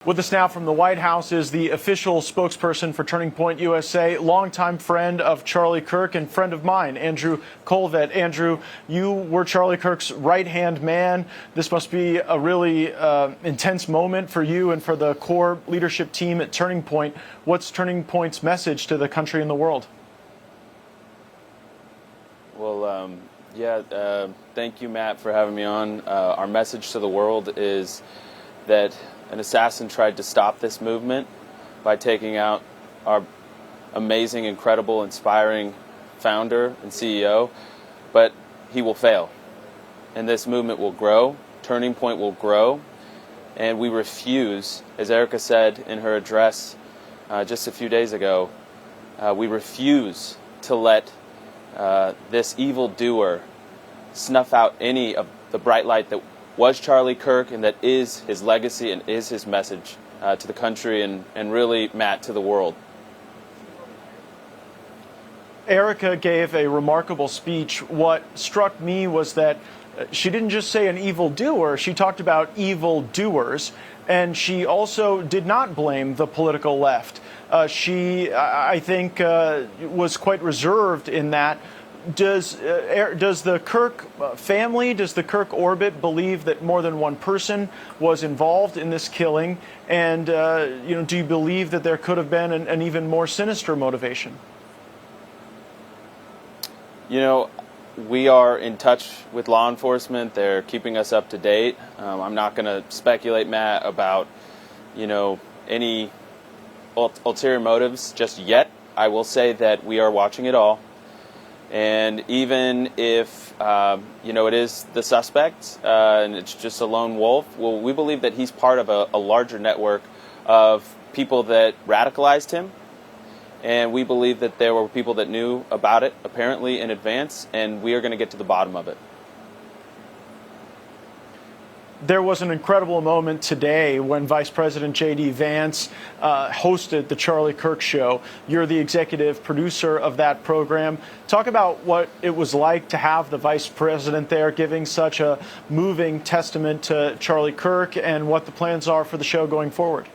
With us now from the White House is the official spokesperson for Turning Point USA, longtime friend of Charlie Kirk and friend of mine, Andrew Kolvet. Andrew, you were Charlie Kirk's right-hand man. This must be a really intense moment for you and for the core leadership team at Turning Point. What's Turning Point's message to the country and the world? Well, thank you, Matt, for having me on. Our message to the world is that an assassin tried to stop this movement by taking out our amazing, incredible, inspiring founder and CEO, but he will fail. And this movement will grow, Turning Point will grow, and we refuse, as Erica said in her address just a few days ago, we refuse to let this evildoer snuff out any of the bright light that was Charlie Kirk and that is his legacy and is his message to the country and really, Matt, to the world. Erica gave a remarkable speech. What struck me was that she didn't just say an evildoer, she talked about evildoers, and she also did not blame the political left. She, I think, was quite reserved in that. Does the Kirk family, does the Kirk orbit believe that more than one person was involved in this killing? And do you believe that there could have been an even more sinister motivation? We are in touch with law enforcement. They're keeping us up to date. I'm not going to speculate, Matt, about any ulterior motives just yet. I will say that we are watching it all. And even if, it is the suspect and it's just a lone wolf, well, we believe that he's part of a larger network of people that radicalized him. And we believe that there were people that knew about it, apparently, in advance, and we are going to get to the bottom of it. There was an incredible moment today when Vice President JD Vance hosted the Charlie Kirk Show. You're the executive producer of that program. Talk about what it was like to have the Vice President there giving such a moving testament to Charlie Kirk and what the plans are for the show going forward.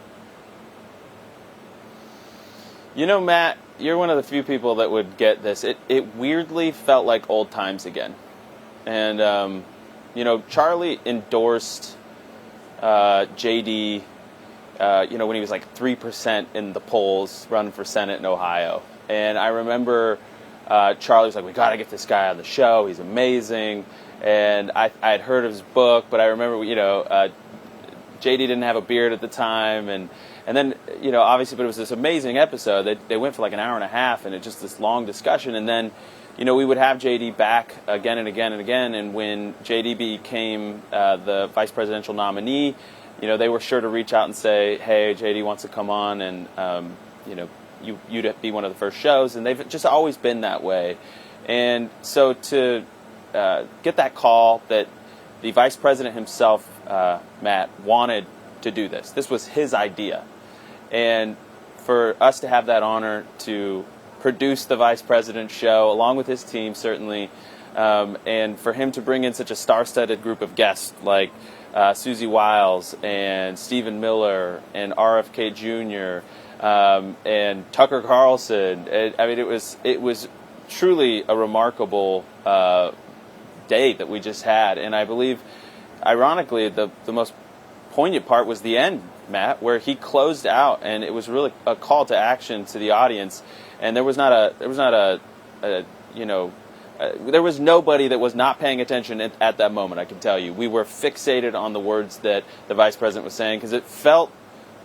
Matt, you're one of the few people that would get this. It weirdly felt like old times again. And Charlie endorsed JD, when he was like 3% in the polls running for Senate in Ohio. And I remember Charlie was like, we got to get this guy on the show. He's amazing. And I had heard of his book, but I remember, JD didn't have a beard at the time. And then, obviously, but it was this amazing episode. They went for like an hour and a half, and it's just this long discussion. And then, we would have JD back again and again and again. And when JD became the vice presidential nominee, they were sure to reach out and say, hey, JD wants to come on and, you'd be one of the first shows. And they've just always been that way. And so to get that call that the vice president himself, Matt, wanted to do this. This was his idea. And for us to have that honor to produce the Vice President show, along with his team, certainly, and for him to bring in such a star-studded group of guests like Susie Wiles and Stephen Miller and RFK Jr. And Tucker Carlson. It was truly a remarkable day that we just had. And I believe, ironically, the most poignant part was the end, Matt, where he closed out, and it was really a call to action to the audience. And there was nobody that was not paying attention at that moment, I can tell you. We were fixated on the words that the vice president was saying because it felt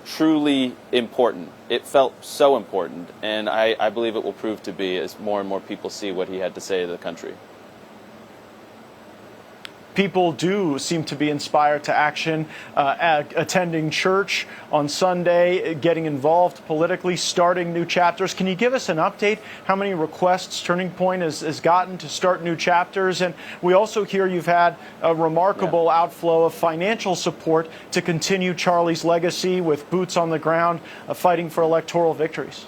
truly important. It felt so important, and I believe it will prove to be as more and more people see what he had to say to the country. People do seem to be inspired to action, attending church on Sunday, getting involved politically, starting new chapters. Can you give us an update how many requests Turning Point has gotten to start new chapters? And we also hear you've had a remarkable outflow of financial support to continue Charlie's legacy with boots on the ground, fighting for electoral victories.